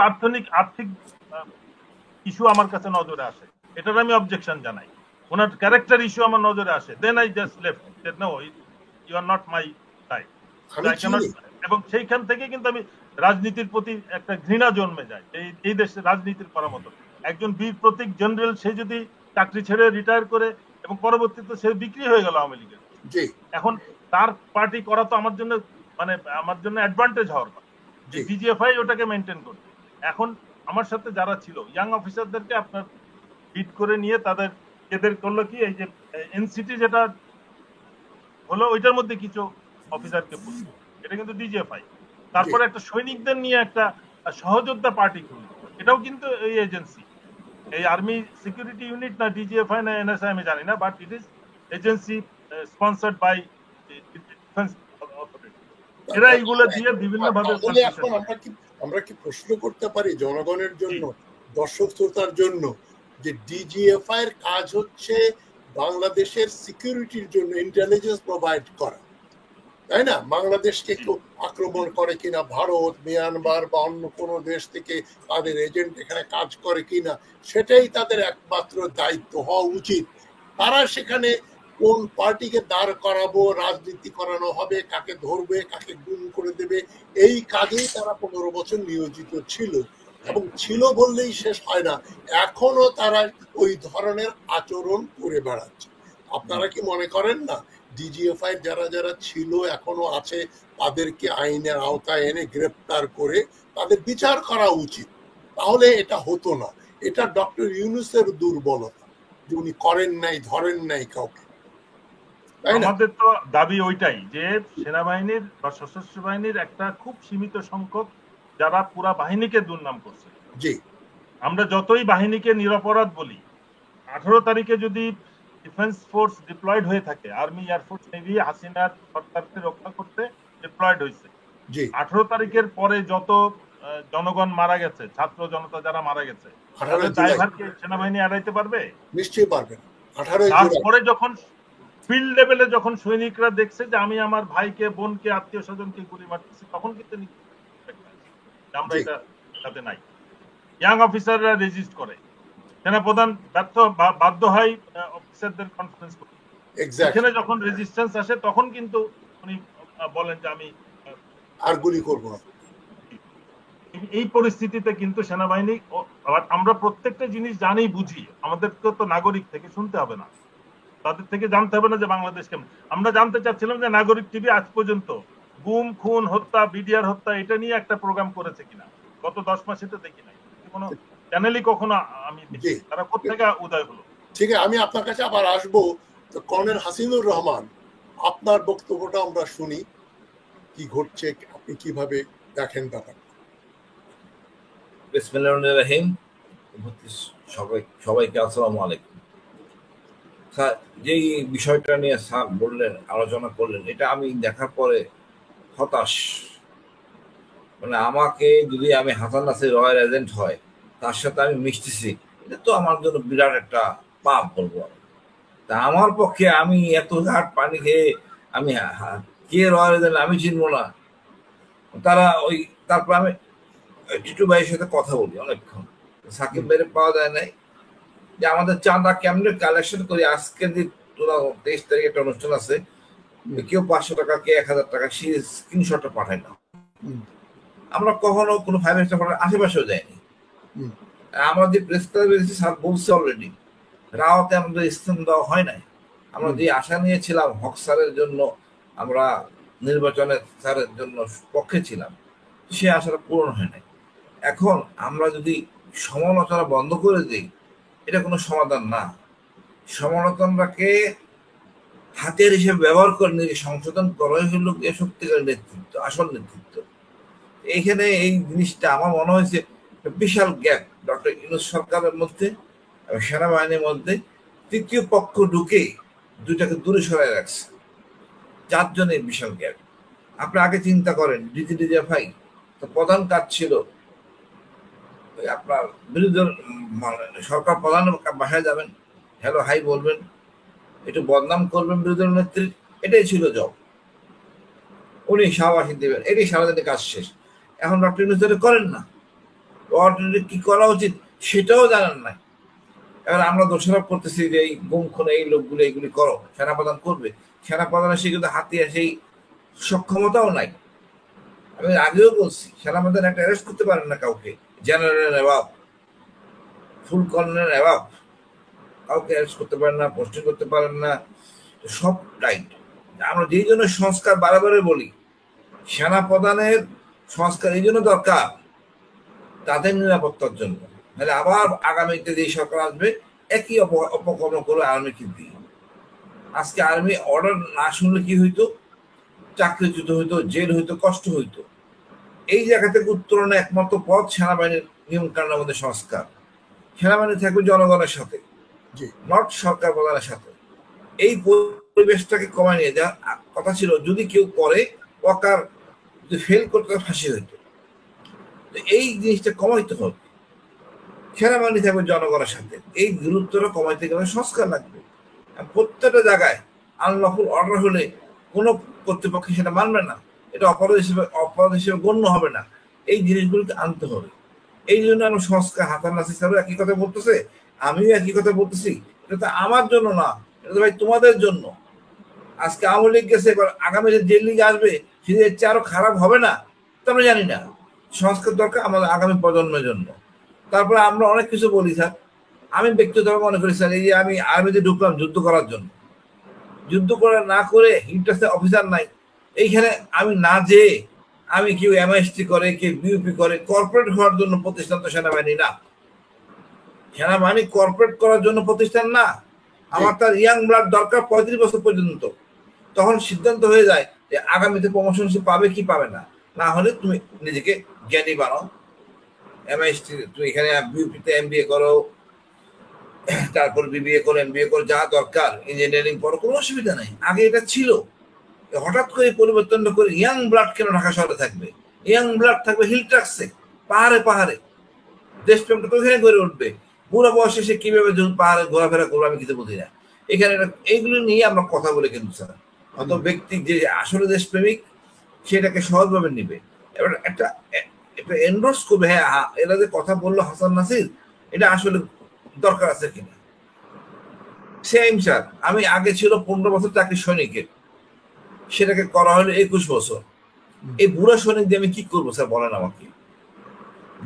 আর্থিক ইস্যু আমার কাছে নজরে আসে, এটার আমি অবজেকশন জানাই। ওনার ক্যারেক্টার ইস্যু আমার নজরে আসে, then I just left, no you are not my type. এবং সেইখান থেকে কিন্তু আমি রাজনীতির প্রতি একটা ঘৃণা জন্মে যায়। এই দেশে রাজনীতির করার মতো একজন বীর প্রতীক জেনারেল, সে যদি চাকরি ছেড়ে রিটায়ার করে এবং পরবর্তীতে সে বিক্রি হয়ে গেল আওয়ামী লীগের, এখন তার পার্টি করা তো আমার জন্য অ্যাডভান্টেজ হওয়ার কথা, যে ডিজিএফআই ওটাকে মেনটেন করবে। এখন আমার সাথে যারা ছিল ইয়াং অফিসারদেরকে আপনার হিট করে নিয়ে তাদের এদের করলো কি, এই যে এনসিটি যেটা হলো ওইটার মধ্যে কিছু অফিসারকে পুষলো, এটা কিন্তু ডিজিএফআই। তারপরে একটা সৈনিকদের নিয়ে একটা সহযোদ্ধা পার্টি খুললো, এটাও কিন্তু এই এজেন্সি, এই আর্মি সিকিউরিটি ইউনিট না ডিজিএফআই না এনএসআই আমি জানি না, but it is agency sponsored by defence authority. এরা এইগুলো দিয়ে বিভিন্ন ভাবে। এখন আমরা কি প্রশ্ন করতে পারি জনগণের জন্য, দর্শক শ্রোতার জন্য, যে ডিজিএফআই এর কাজ হচ্ছে বাংলাদেশের সিকিউরিটির জন্য ইন্টেলিজেন্স প্রোভাইড করা, তাই না? বাংলাদেশকে কেউ আক্রমণ করে কিনা, ভারত, মিয়ানমার বা অন্য কোনো দেশ থেকে তাদের এজেন্ট এখানে কাজ করে কিনা, সেটাই তাদের একমাত্র দায়িত্ব হওয়া উচিত। তারা সেখানে কোন পার্টিকে দাঁড় করাবো, রাজনীতি করানো হবে, কাকে ধরবে, কাকে গুম করে দেবে, এই কাজেই তারা 15 বছর নিয়োজিত ছিল। এবং ছিল বললেই শেষ হয় না, এখনো তারা ওই ধরনের আচরণ করে বেড়াচ্ছে। আপনারা কি মনে করেন না ডিজিএফআই যারা যারা ছিল এখনো আছে, তাদেরকে আইনের আওতায় এনে গ্রেপ্তার করে তাদের বিচার করা উচিত? তাহলে এটা হতো না। এটা ডক্টর ইউনূসের দুর্বলতা যে উনি করেন নাই, ধরেন নাই কাউকে। আমাদের তো দাবি ওইটাই যে সেনাবাহিনীর বা সশস্ত্র বাহিনীর একটা খুব সীমিত সংখ্যক যারা পুরা বাহিনীকে দুর্নাম করছে। জি, আমরা যতই বাহিনীকে নিরপরাধ বলি, 18 তারিখে যদি ডিফেন্স ফোর্স ডিপ্লয়েড হয়ে থাকে, আর্মি, এয়ারফোর্স, নেভি হাসিনার সরকারকে রক্ষা করতে ডিপ্লয়েড হয়েছে, 18 তারিখের পরে যত জনগণ মারা গেছে, ছাত্র জনতা যারা মারা গেছে, তাদের দায়ভারকে সেনাবাহিনী এড়াইতে পারবে? নিশ্চয়ই পারবে না। তারপরে যখন ফিল্ড লেভেলে যখন সৈনিকরা দেখছে যে আমি আমার ভাইকে, বোনকে, আত্মীয় স্বজনকে গুলি মারতেছি, তখন কিন্তু আমরা এটা সাথে নাই। ইয়াং অফিসাররা রেজিস্ট করে, সেনাপ্রধান বাধ্য হয় অফিসারদের কনফারেন্স করতে। এখানে যখন রেজিস্ট্যান্স আসে তখন কিন্তু উনি বলেন যে আমি আর গুলি করব না। এই পরিস্থিতিতে কিন্তু সেনাবাহিনী, আমরা প্রত্যেকটা জিনিস জানি, বুঝি, আমাদেরকে তো নাগরিক থেকে শুনতে হবে না, তাদের থেকে জানতে হবে না যে বাংলাদেশ কেমন। আমরা জানতে চাচ্ছিলাম যে নাগরিক টিভি আজ পর্যন্ত গুম, খুন, হত্যা, বিডিআর হত্যা এটা নিয়ে একটা প্রোগ্রাম করেছে কিনা, গত 10 মাসে তো দেখি নাই, কোনো চ্যানেলই কখনো আমি দেখি। তারা কোথেকে উদয় হলো? ঠিক আছে, আমি আপনার কাছে আবার আসবো। তো কর্নেল হাসিনুর রহমান, আপনার বক্তব্যটা আমরা শুনি, কি ঘটছে, আপনি কিভাবে দেখেন ব্যাপারটা? বিসমিল্লাহির রহিম। সবাইকে আসসালামু আলাইকুম। স্যার, যেই বিষয়টা নিয়ে স্যার বললেন, আলোচনা করলেন, এটা আমি দেখার পরে হতাশ। মানে আমাকে যদি আমি হাসান নাসির রয়্যাল এজেন্ট হয়, তার সাথে আমি মিশতেছি, এটা তো আমার জন্য বিরাট একটা পাপ বলবো। তা আমার পক্ষে আমি এত ঘাট পানি খেয়ে আমি কে রয়্যাল এজেন্ট আমি চিনবো না। তারপর আমি টিটু ভাইয়ের সাথে কথা বলি অনেকক্ষণ, সাকিব ভাইয়ের পাওয়া যায় নাই, যে আমাদের চাঁদা কেমনে কালেকশন করি। আজকে যে 23 তারিখে একটা অনুষ্ঠান আছে, কেউ 500 টাকা, কে 1000 টাকা, সেই স্ক্রিনশটটা পাঠায় না। আমরা কখনো কোনো 5 স্টার আশেপাশেও যাইনি। আমরা যে প্রেস ক্লাবে স্যার বলছে অলরেডি, রাওয়াতে আমাদের স্থান দেওয়া হয় নাই। আমরা যে আশা নিয়েছিলাম হক স্যারের জন্য, আমরা নির্বাচনে স্যারের জন্য পক্ষে ছিলাম, সে আশাটা পূরণ হয় নাই। এখন আমরা যদি সমালোচনা বন্ধ করে দিই, এটা কোনো সমাধান না। সমালোচনাকে হাতিয়ার হিসেবে ব্যবহার করে নিজে সংশোধন করাই হলো সত্যিকার নেতৃত্ব, আসল নেতৃত্ব। এইখানে এই জিনিসটা আমার মনে হয়েছে বিশাল গ্যাপ ডক্টর ইউনূস সরকারের মধ্যে এবং সেনাবাহিনীর মধ্যে। তৃতীয় পক্ষ ঢুকে দুইটাকে দূরে সরাই রাখছে। 4 জনের বিশাল গ্যাপ। আপনি আগে চিন্তা করেন ডিজিএফআই তো প্রধান কাজ ছিল আপনার বিরোধী সরকার প্রধান বাসায় যাবেন, হ্যালো হাই বলবেন, একটু বদনাম করবেন বিরোধী নেত্রী, এটাই ছিল জব। উনি শাহবাসী দেবেন, এটাই সারাদিনের কাজ শেষ। এখন ডক্টর ইউনূস করেন না, কি করা উচিত সেটাও জানেন না। এবার আমরা দোষারোপ করতেছি যে এই গুম খুন এই লোকগুলো এইগুলি করো, সেনাপ্রধান করবে। সেনাপ্রধানের সে কিন্তু হাতিয়া সেই সক্ষমতাও নাই। আমি আগেও বলছি সেনাপ্রধান একটা অ্যারেস্ট করতে পারেন না কাউকে, জেনারেল অ্যাবাব, ফুল কর্নেল অ্যাবাব, কাউকে অ্যারেস্ট করতে পারেন না, পোস্টিং করতে পারেন না, সব টাইট। আমরা যেই জন্য সংস্কার বারে বলি, সেনাপ্রধানের সংস্কার এই জন্য দরকার তাদের নিরাপত্তার জন্য, নাহলে আবার আগামীতে যে সরকার আসবে একই অপকর্ম করে আর্মিকে দিয়ে। আজকে আর্মি অর্ডার না শুনলে কি হইতো, চাকরিচ্যুত হইতো, জেল হইতো, কষ্ট হইতো। এই জায়গা থেকে উত্তরণের একমাত্র পথ সেনাবাহিনীর নিয়ম কানুনের মধ্যে সংস্কার। সেনাবাহিনী থাকবে জনগণের সাথে, নট সরকার প্রধানের সাথে। এই পরিবেশটাকে কমায় নিয়ে যাওয়ার কথা ছিল। যদি কেউ করে ওয়াকার যদি ফেল করতে ফাঁসি হইতো, এই জিনিসটা কমাইতে হবে। সেনাবাহিনী থাকবে জনগণের সাথে, এই গুরুত্বটা কমাইতে গেলে সংস্কার লাগবে। প্রত্যেকটা জায়গায় আনলফুল অর্ডার হলে কোনো কর্তৃপক্ষ সেটা মানবে না, এটা অপরাধ হিসেবে গণ্য হবে না। এই জিনিসগুলোকে আনতে হবে। এই জন্য আমরা সংস্কার, হাসান নাসির স্যারও একই কথা বলতেছে, আমিও একই কথা বলতেছি। এটা তো আমার জন্য না, এটা তো ভাই তোমাদের জন্য। আজকে আওয়ামী লীগ গেছে, এবার আগামী যে জেল লীগ আসবে সেটা এর চেয়ে আরো খারাপ হবে না, তা আমরা জানি না। সংস্কার দরকার আমাদের আগামী প্রজন্মের জন্য। তারপরে আমরা অনেক কিছু বলি স্যার, আমি ব্যক্তিগতভাবে মনে করি স্যার, এই যে আমি আর্মিতে ঢুকলাম যুদ্ধ করার জন্য, যুদ্ধ করা না করে ইন্টারেস্টেড অফিসার নাই, এইখানে আমি না যেয়ে আমি কেউ এমআইএসটি করে, কেউ বিউপি করে, কর্পোরেট হওয়ার জন্য প্রতিষ্ঠান তো সেনাবাহিনী না। সেনাবাহিনী কর্পোরেট করার জন্য প্রতিষ্ঠান না। আমার তার ইয়াং ব্লাড দরকার 35 বছর পর্যন্ত। তখন সিদ্ধান্ত হয়ে যায় যে আগামীতে প্রমোশন সে পাবে কি পাবে না। না হলে তুমি নিজেকে জ্ঞানী বানাও, এমআইএসটি তুমি এখানে বিউপিতে এমবিএ করো, তারপর বিবিএ করো, এমবিএ করো, যা দরকার ইঞ্জিনিয়ারিং পড়ো, কোনো অসুবিধা নাই। আগে এটা ছিল, হঠাৎ করে পরিবর্তন করে ইয়াং ব্লাড কেন ঢাকা শহরে থাকবে? ইয়াং ব্লাড থাকবে হিল ট্রাক্সে, পাহাড়ে পাহাড়ে। দেশপ্রেমটা তো এখানে গড়ে উঠবে। বুড়া বয়সে সে কিভাবে পাহাড়ে ঘোরাফেরা করবো আমি কিছু বুঝি না। এখানে এইগুলো নিয়ে আমরা কথা বলে কিন্তু স্যার, অত ব্যক্তি যে আসলে দেশপ্রেমিক সেটাকে সহজভাবে নিবে, এবার একটা এন্ডোর্স করবে। হ্যাঁ, এরা যে কথা বললো হাসান নাসির, এটা আসলে দরকার আছে কিনা। সেম স্যার, আমি আগে ছিল 15 বছর চাকরি সৈনিকের, সেটাকে করা হলো 21 বছর। এই বুড়া সৈনিক দিয়ে আমি কি করবো স্যার বলেন আমাকে?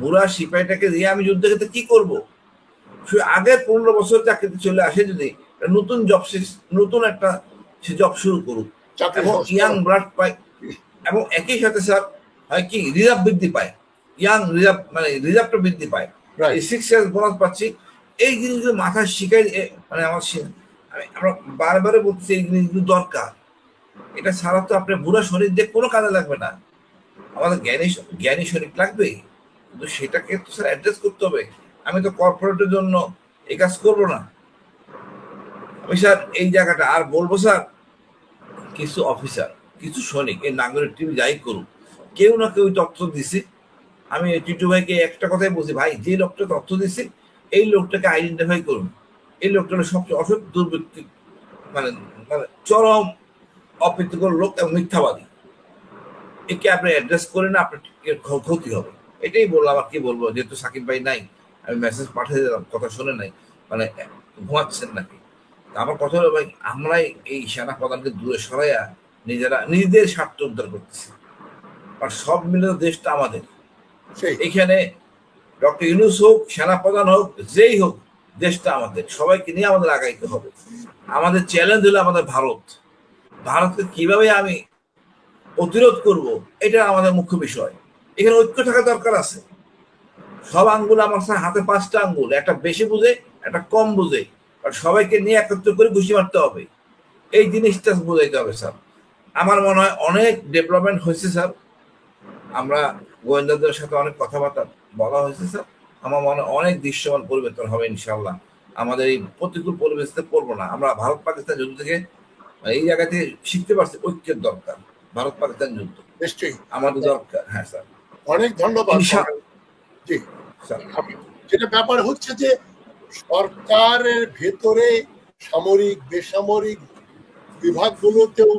বুড়া সিপাহীটাকে দিয়ে আমি যুদ্ধ ক্ষেত্রে কি করবো? আগের 15 বছর চাকরিতে চলে আসে, যদি নতুন জব, নতুন একটা সে জব শুরু করুক এবং ইয়াং ব্লাড পায়, এবং একই সাথে স্যার হয় কি রিজার্ভ বৃদ্ধি পায়, ইয়াং রিজার্ভ মানে রিজার্ভটা বৃদ্ধি পায়, 6 ইয়ার্স বোনাস পাচ্ছি। এই জিনিসগুলো মাথায় শিখাই, মানে আমরা বারবার বলছি এই জিনিসগুলো দরকার। এটা ছাড়া তো আপনার বুড়া শরীর দিয়ে কোনো কাজে লাগবে না। আমাদের জ্ঞানী শরীর লাগবে, কিন্তু সেটাকে তো স্যার অ্যাড্রেস করতে হবে। আমি তো কর্পোরেটের জন্য এই কাজ করবো না। আমি স্যার এই জায়গাটা আর বলবো স্যার, কিছু অফিসার, কিছু সৈনিক, এই নাগরিক টিভি যাই করুক, কেউ না কেউ তথ্য দিছে। আমি টিটু ভাইকে একটা কথাই বলছি, ভাই যে লোকটা তথ্য দিছে এই লোকটাকে আইডেন্টিফাই করুন। এই লোকটা হলো সবচেয়ে অসৎ, দুর্বৃত্তি, মানে চরম অপ্রীতিকর লোক এবং মিথ্যাবাদী। একে আপনি অ্যাড্রেস করে না, আপনার ক্ষতি হবে। এটাই বললাম, আর কি বলবো, যেহেতু সাকিব ভাই নাই, আমি মেসেজ পাঠিয়ে দিলাম, কথা শুনে নাই, মানে ঘুমাচ্ছেন নাকি। আমার কথা হলো ভাই, আমরাই এই সেনা প্রধানকে দূরে সরাইয়া নিজেরা নিজেদের স্বার্থ উদ্ধার করতেছি। আর সব মিলে দেশটা আমাদের। এখানে ডক্টর ইউনূস হোক, সেনা প্রধান হোক, যেই হোক, দেশটা আমাদের, সবাইকে নিয়ে আমাদের আগাইতে হবে। আমাদের চ্যালেঞ্জ হলো আমাদের ভারত। ভারতকে কিভাবে আমি প্রতিরোধ করব, এটা আমাদের মুখ্য বিষয়। এখানে ঐক্য থাকা দরকার আছে। সব আঙ্গুল আমার হাতে 5টা আঙ্গুল, একটা বেশি বুঝে, একটা কম বুঝে, আর সবাইকে নিয়ে একত্র করে ঘুষি মারতে হবে। এই জিনিসটা বোঝাইতে হবে স্যার। আমার মনে হয় অনেক ডেভেলপমেন্ট হয়েছে স্যার। আমরা গোয়েন্দাদের সাথে অনেক কথাবার্তা বলা হয়েছে স্যার। আমার মনে হয় অনেক দৃশ্যমান পরিবর্তন হবে ইনশাল্লাহ। আমাদের এই প্রতিকূল পরিবেশতে পড়বো না। আমরা ভারত পাকিস্তান যুদ্ধ থেকে এই জায়গাতে শিখতে পারছি ঐক্যের দরকার। ভারত পাকিস্তান যুদ্ধ নিশ্চয়ই আমাদের দরকার। হ্যাঁ স্যার, অনেক ধন্যবাদ। জি স্যার যেটা ব্যাপার হচ্ছে যে সরকারের ভেতরে সামরিক বেসামরিক বিভাগগুলোতেও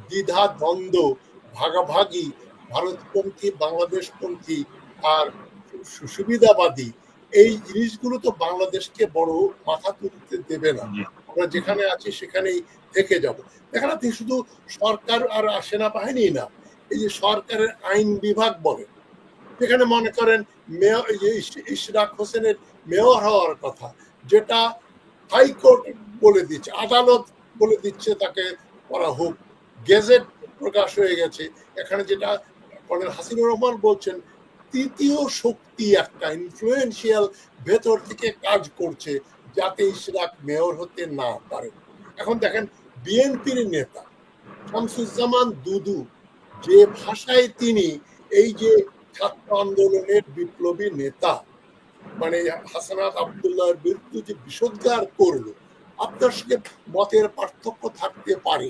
দ্বিধা দ্বন্দ্ব ভাগাভাগি ভারতপন্থী বাংলাদেশপন্থী আর সুবিধাবাদী এই জিনিসগুলো তো বাংলাদেশকে বড় মাথা তুলতে দেবে না। আমরা যেখানে আছি সেখানেই থেকে যাব। এখানে শুধু সরকার আর সেনাবাহিনী না, এই যে সরকারের আইন বিভাগ বলে, যেখানে মনে করেন মেয়র ইশরাক হোসেনের মেয়র হওয়ার কথা, যেটা হাইকোর্ট বলে দিচ্ছে, আদালত বলে দিচ্ছে তাকে করা হোক, গেজেট প্রকাশ হয়ে গেছে। এখানে যেটা কর্নেল হাসিনুর রহমান বলছেন, তৃতীয় শক্তি একটা ইনফ্লুয়েন্সিয়াল ভেতর থেকে কাজ করছে যাতে ইশরাক মেয়র হতে না পারে। এখন দেখেন বিএনপির নেতা শামসুজ্জামান দুদু যে ভাষায় তিনি এই যে ছাত্র আন্দোলনের বিপ্লবী নেতা মানে হাসানাত আব্দুল্লাহর বিরুদ্ধে যে বিষোদ্গার করলো, আপনার সঙ্গে মতের পার্থক্য থাকতে পারে।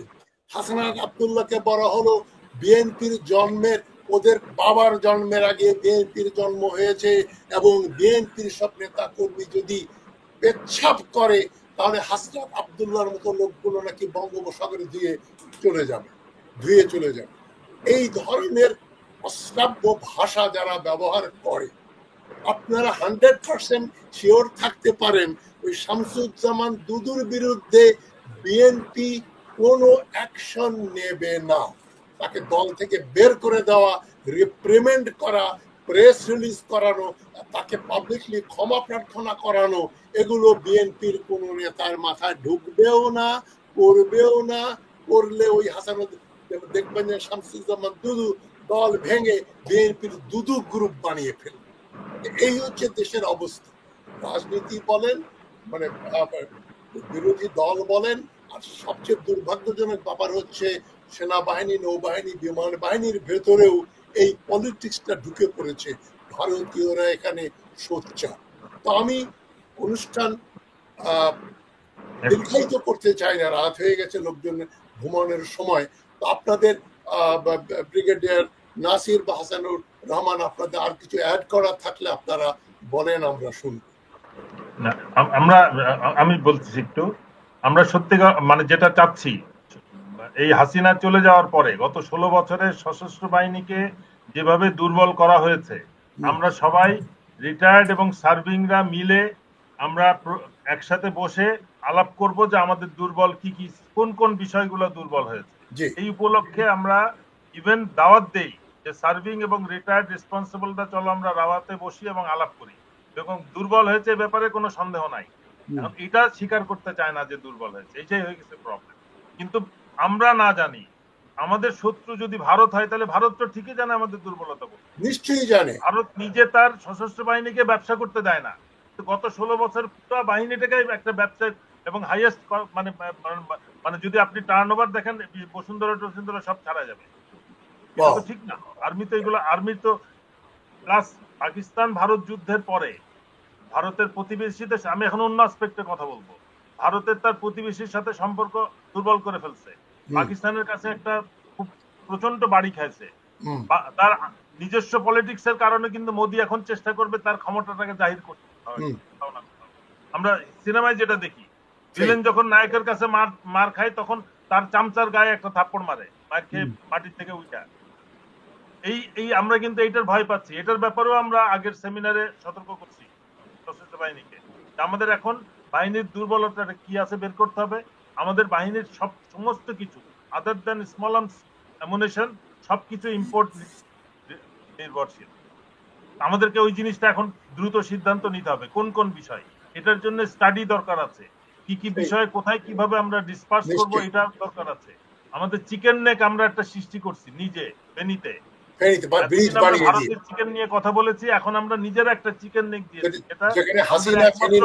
হাসানাত আব্দুল্লাহকে বলা হলো বিএনপির জন্মের, ওদের বাবার জন্মের আগে বিএনপির জন্ম হয়েছে এবং বিএনপির সব নেতা কর্মী যদি পেচ্ছাপ করে তাহলে হাসনাত আব্দুল্লাহর মতো লোকগুলো নাকি বঙ্গোপসাগরে ধুয়ে চলে যাবে। এই ধরনের অশ্রাব্য ভাষা যারা ব্যবহার করে, আপনারা 100% শিওর থাকতে পারেন ওই শামসুজ্জামান দুদুর বিরুদ্ধে বিএনপি কোনো অ্যাকশন নেবে না। তাকে দল থেকে বের করে দেওয়া, রিপ্রিমেন্ড করা, প্রেস রিলিজ করানো, তাকে পাবলিকলি ক্ষমা প্রার্থনা করানো, এগুলো বিএনপির কোনো নেতার মাথায় ঢুকবেও না, করবেও না। করলে ওই হাসান দেখবেন যে শামসুজ্জামান দুদু দল ভেঙে বিএনপির দুদু গ্রুপ বানিয়ে ফেলবে। এই হচ্ছে দেশের অবস্থা। রাজনীতি বলেন মানে বিরোধী দল বলেন, আর সবচেয়ে দুর্ভাগ্যজনক ব্যাপার হচ্ছে সেনাবাহিনী, নৌবাহিনী, বিমান বাহিনীর ভেতরেও এই পলিটিক্সটা ঢুকে পড়েছে। ভারতীয়রা এখানে সোচ্চার। তো আমি অনুষ্ঠান দীর্ঘায়িত করতে চাই না, রাত হয়ে গেছে, লোকজন ঘুমানোর সময়। তো আপনাদের ব্রিগেডিয়ার নাসির বা হাসানুর রহমান, আপনাদের আর কিছু অ্যাড করার থাকলে আপনারা বলেন, আমরা শুনব। আমি বলছি একটু, আমরা সত্যি মানে যেটা চাচ্ছি, এই হাসিনা চলে যাওয়ার পরে গত 16 বছরের সশস্ত্র বাহিনীকে যেভাবে দুর্বল করা হয়েছে, আমরা সবাই রিটায়ার্ড এবং সার্ভিংরা মিলে আমরা একসাথে বসে আলাপ করব যে আমাদের দুর্বল কি কি, কোন কোন বিষয়গুলো দুর্বল হয়েছে। এই উপলক্ষে আমরা ইভেন দাওয়াত দেই যে সার্ভিং এবং রিটায়ার্ড রেসপন্সিবলরা চলো আমরা রাওয়াতে বসি এবং আলাপ করি, এবং দুর্বল হয়েছে ব্যাপারে কোনো সন্দেহ নাই। এখন এটা স্বীকার করতে চায় না যে দুর্বল হয়েছে, এইটাই হয়ে গেছে প্রবলেম। কিন্তু আমরা না জানি, আমাদের শত্রু যদি ভারত হয় তাহলে ভারত তো ঠিকই জানে আমাদের দুর্বলতা করতে, নিশ্চয়ই জানে। ভারত নিজে তার সশস্ত্র বাহিনীকে ব্যবসা করতে দেয় না। গত 16 বছর পুরো বাহিনীটাকে একটা ব্যবসা এবং হাইয়েস্ট মানে মানে যদি আপনি টার্ন ওভার দেখেন, বসুন্ধরা সব ছাড়া যাবে, ঠিক না? আর্মি তো এগুলো, আর্মি তো প্লাস পাকিস্তান ভারত যুদ্ধের পরে ভারতের প্রতিবেশী দেশ, আমি এখন অন্য আসপেক্টের কথা বলবো, ভারতের তার প্রতিবেশীর সাথে সম্পর্ক দুর্বল করে ফেলছে। পাকিস্তানের কাছে একটা খুব প্রচন্ড বাড়ি খাইছে। তার নিজস্ব পলিটিক্স এর কারণে কিন্তু মোদী এখন চেষ্টা করবে তার ক্ষমতাটাকে জাহির করতে। আমরা সিনেমায় যেটা দেখি, ভিলেন যখন নায়কের কাছে মার খায় তখন তার চামচার গায়ে একটা থাপ্পড় মারে, মার খেয়ে মাটির থেকে উঠা। এই আমরা কিন্তু এইটার ভয় পাচ্ছি। এটার ব্যাপারেও আমরা আগের সেমিনারে সতর্ক করছি সশস্ত্র বাহিনীকে। আমাদের এখন বাহিনীর দুর্বলতাটা কি আছে বের করতে হবে। আমাদের বাহিনীর সমস্ত কিছু other than small arms ammunition সবকিছু ইম্পোর্ট নির্ভরশীল। আমাদেরকে ওই জিনিসটা এখন দ্রুত সিদ্ধান্ত নিতে হবে কোন কোন বিষয়। এটার জন্য স্টাডি দরকার আছে, কি কি বিষয় কোথায় কিভাবে আমরা ডিসপার্স করব, এটা দরকার আছে। আমাদের চিকেন নেক আমরা একটা সৃষ্টি করছি নিজে বেনিতে, ভারতের চিকেন নিয়ে কথা বলেছি, এখন আমরা নিজেরা একটা চিকেন নেক দিয়েছি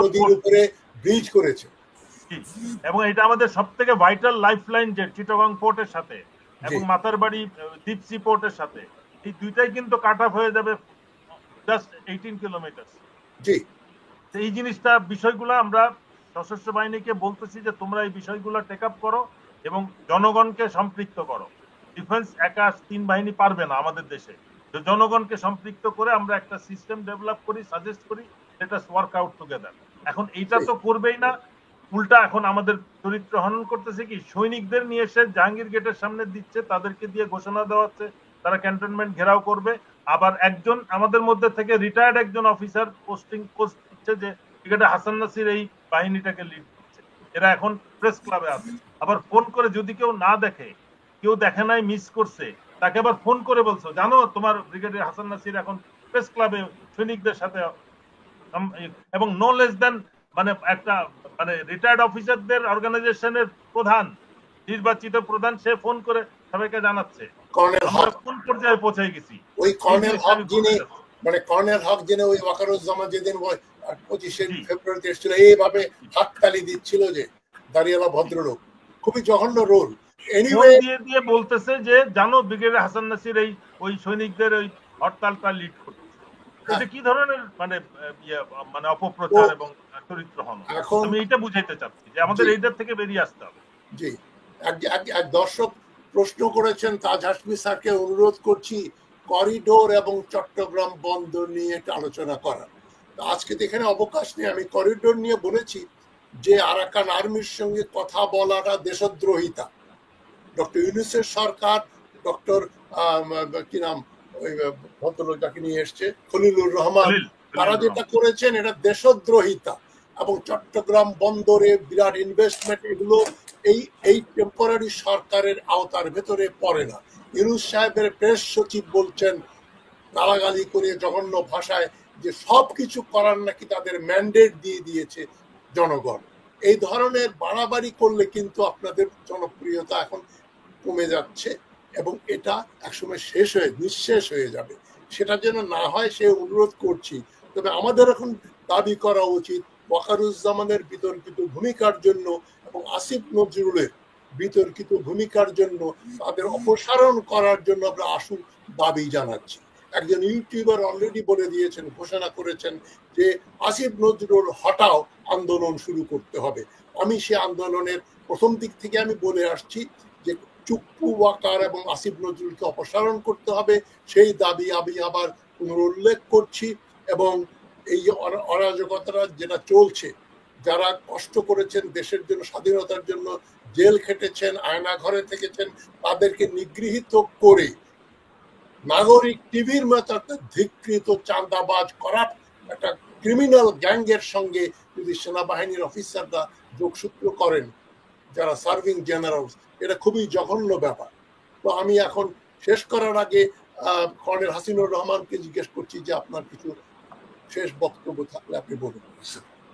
নদীর উপরে ব্রিজ করেছে, এবং এটা আমাদের সবথেকে ভাইটাল লাইফলাইন যে চিটাগং পোর্টের সাথে এবং মাতারবাড়ি ডিপ সি পোর্টের সাথে, এই দুইটাই কিন্তু কাট অফ হয়ে যাবে জাস্ট 18 কিলোমিটার। এই জিনিসটা বিষয়গুলো আমরা সশস্ত্র বাহিনীকে বলতেছি যে তোমরা এই বিষয়গুলো টেক আপ করো এবং জনগণকে সম্পৃক্ত করো। ডিফেন্স একা 3 বাহিনী পারবে না আমাদের দেশে। তো জনগণকে সম্পৃক্ত করে আমরা একটা সিস্টেম ডেভেলপ করি, সাজেস্ট করি, let us work out together. এখন এইটা তো করবেই না, উল্টা এখন আমাদের চরিত্র হনন করতেছে কি, সৈনিকদের নিয়ে এসে জাহাঙ্গীর গেটের সামনে দিচ্ছে, তাদেরকে দিয়ে ঘোষণা দেওয়া হচ্ছে তারা ক্যান্টনমেন্ট ঘেরাও করবে। আবার একজন আমাদের মধ্যে থেকে রিটায়ার্ড একজন অফিসার পোস্ট দিচ্ছে যে ব্রিগেডিয়ার হাসান নাসির এই বাহিনীটাকে লিড করছে। এরা এখন প্রেস ক্লাবে আছে। আবার ফোন করে যদি কেউ না দেখে, কেউ দেখে নাই, মিস করছে, তাকে আবার ফোন করে বলছো, জানো তোমার ব্রিগেডিয়ার হাসান নাসির এখন প্রেস ক্লাবে সৈনিকদের সাথে, এবং নো লেস দেন মানে একটা মানে রিটায়ার্ড অফিসারদের অর্গানাইজেশনের প্রধান, নির্বাচিত প্রধান, সে ফোন করে সবাইকে জানাচ্ছে। আমরা কোন পর্যায়ে পৌঁছে গেছি? ওই কর্নেল হক যিনি মানে কর্নেল হক যিনি ওই ওয়াকারুজ্জামান যেদিন 25শে ফেব্রুয়ারিতে এসেছিল, এইভাবে হাততালি দিচ্ছিল যে দাঁড়িয়ালা ভদ্রলোক, খুবই জঘন্য রোল। এনিওয়ে দিয়ে বলতেছে যে জানো ব্রিগেডিয়ার হাসান নাসির এই ওই সৈনিকদের ওই হরতালটা লিড করছে। এটা কি ধরনের মানে মানে অপপ্রচার এবং চরিত্র হন? আমি এটা বুঝাইতে চাচ্ছি যে আমাদের এইটার থেকে বেরিয়ে আসতে হবে। জি, এক দর্শক প্রশ্ন করেছেন, তাজ হাশমি স্যারকে অনুরোধ করছি করিডোর এবং চট্টগ্রাম বন্দর নিয়ে একটা আলোচনা করার। আজকে তো এখানে অবকাশ নেই। আমি করিডোর নিয়ে বলেছি যে আরাকান আর্মির সঙ্গে কথা বলাটা দেশদ্রোহিতা। ডক্টর ইউনূসের সরকার, ডক্টর কি নাম ওই ভদ্রলোক যাকে নিয়ে এসছে খলিলুর রহমান, তারা যেটা করেছেন এটা দেশদ্রোহিতা। এবং চট্টগ্রাম বন্দরে বিরাট ইনভেস্টমেন্ট, এগুলো এই টেম্পোরারি সরকারের আওতার ভেতরে পড়ে না। ইউনূস সাহেবের প্রেস সচিব বলছেন গালাগালি করে জঘন্য ভাষায় যে সবকিছু করার নাকি তাদের ম্যান্ডেট দিয়ে দিয়েছে জনগণ। এই ধরনের বাড়াবাড়ি করলে কিন্তু আপনাদের জনপ্রিয়তা এখন কমে যাচ্ছে এবং এটা একসময় নিঃশেষ হয়ে যাবে। সেটা যেন না হয় সে অনুরোধ করছি। তবে আমাদের এখন দাবি করা উচিত ওয়াকারুজ্জামানের বিতর্কিত ভূমিকার জন্য এবং আসিফ নজরুলের বিতর্কিত ভূমিকার জন্য তাদের অপসারণ করার জন্য আমরা আশু দাবি জানাচ্ছি। একজন ইউটিউবার অলরেডি বলে দিয়েছেন, ঘোষণা করেছেন যে আসিফ নজরুল হটাও আন্দোলন শুরু করতে হবে। আমি সে আন্দোলনের প্রথম দিক থেকে আমি বলে আসছি যে চুপ্পু ওয়াকার এবং আসিফ নজরুলকে অপসারণ করতে হবে, সেই দাবি আমি আবার পুনরুল্লেখ করছি। এবং এই অরাজকতাটা যেটা চলছে, যারা কষ্ট করেছেন দেশের জন্য, স্বাধীনতার জন্য, জেল খেটেছেন, আয়না ঘরে থেকেছেন, তাদেরকে নিগৃহীত করে নাগরিক টিভির মতো একটা ধিকৃত চাঁদাবাজ করাপ্ট একটা ক্রিমিনাল গ্যাংয়ের সঙ্গে যদি সেনাবাহিনীর অফিসাররা যোগসূত্র করেন, যারা সার্ভিং জেনারেলস, এটা খুবই জঘন্য ব্যাপার। তো আমি এখন শেষ করার আগে কর্নেল হাসিনুর রহমানকে জিজ্ঞেস করছি যে আপনার কিছু শেষ বক্তব্য থাকলে আপনি বলুন।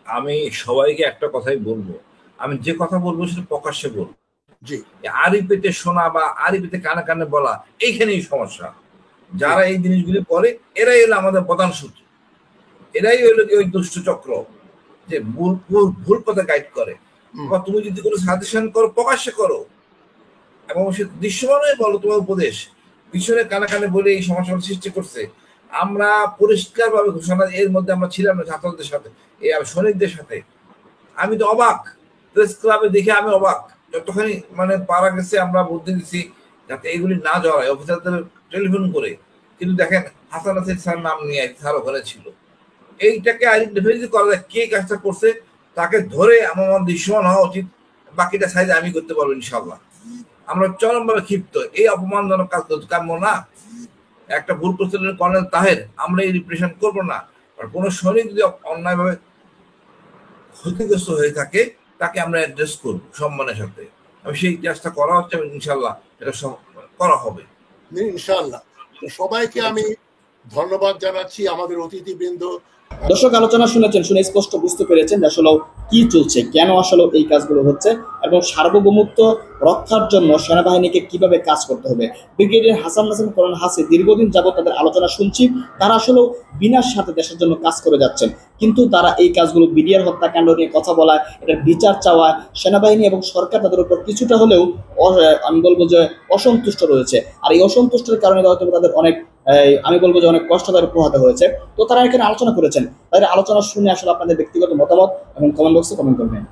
আমি সবাইকে একটা কথাই বলবো, আমি যে কথা বলবো সেটা প্রকাশ্যে বলবো। জি, আরিফিতে শোনা বা আরিফিতে কানে কানে বলা, এইখানেই সমস্যা। যারা এই জিনিসগুলি করে এরাই হলো আমাদের প্রধান শত্রু, এরাই হলো ওই দুষ্ট চক্র যে ভুল পথে গাইড করে। বা তুমি যদি কোনো সাজেশন করো প্রকাশ্যে করো এবং সে দৃশ্যমানই বলো তোমার উপদেশ, পিছনে কানে কানে বলে এই সমস্যার সৃষ্টি করছে। আমরা পরিষ্কার ভাবে ঘোষণা, এর মধ্যে আমরা ছিলাম না ছাত্রদের সাথে, এই সৈনিকদের সাথে। আমি তো অবাক, প্রেস ক্লাবে দেখে আমি অবাক। যতখানি মানে পারা গেছে আমরা বুদ্ধি দিচ্ছি যাতে এগুলি না জড়ায়, অফিসারদের টেলিফোন করে। কিন্তু দেখেন হাসান নাসির স্যার নাম নিয়ে স্যার ওখানে ছিল। এইটাকে আইডেন্টিফাই করা যায় কে কাজটা করছে, তাকে ধরে আমার দৃশ্যমান হওয়া উচিত। বাকিটা সাইজে আমি করতে পারবো ইনশাল্লাহ। আমরা চরমভাবে ক্ষিপ্ত, এই অপমানজনক কাজ কাম্য না। একটা ভুল করছে কর্নেল তাহের, আমরা এই রিপ্রেশন করবো না। আর কোনো সৈনিক যদি অন্যায়ভাবে ক্ষতিগ্রস্ত হয়ে থাকে তাকে আমরা অ্যাড্রেস করবো সম্মানের সাথে। আমি সেই চেষ্টা করা হচ্ছে, ইনশাল্লাহ এটা করা হবে ইনশাল্লাহ। সবাইকে আমি ধন্যবাদ জানাচ্ছি, আমাদের অতিথিবৃন্দ। দর্শক আলোচনা শুনেছেন, শুনে স্পষ্ট বুঝতে পেরেছেন যে আসলে কি চলছে, কেন আসলে এই কাজগুলো হচ্ছে এবং সার্বভৌমত্ব রক্ষার জন্য সেনাবাহিনীকে কিভাবে কাজ করতে হবে। ব্রিগেডিয়ার হাসান নাসির, কর্নেল হাসির দীর্ঘদিন যাবত তাদের আলোচনা শুনছি, তারা আসলে বিনার সাথে দেশের জন্য কাজ করে যাচ্ছেন, কিন্তু তারা এই কাজগুলো বিডিআর হত্যাকাণ্ড নিয়ে কথা বলায়, এটার বিচার চাওয়ায় সেনাবাহিনী এবং সরকার তাদের উপর কিছুটা হলেও আমি বলবো যে অসন্তুষ্ট রয়েছে। আর এই অসন্তুষ্টের কারণে হয়তো তাদের অনেক আমি বলবো যে অনেক কষ্ট তাদের পোহাতে হয়েছে। তো তারা এখানে আলোচনা করেছেন, তাদের আলোচনা শুনে আসলে আপনাদের ব্যক্তিগত মতামত এবং কমেন্ট বক্সে কমেন্ট করবেন।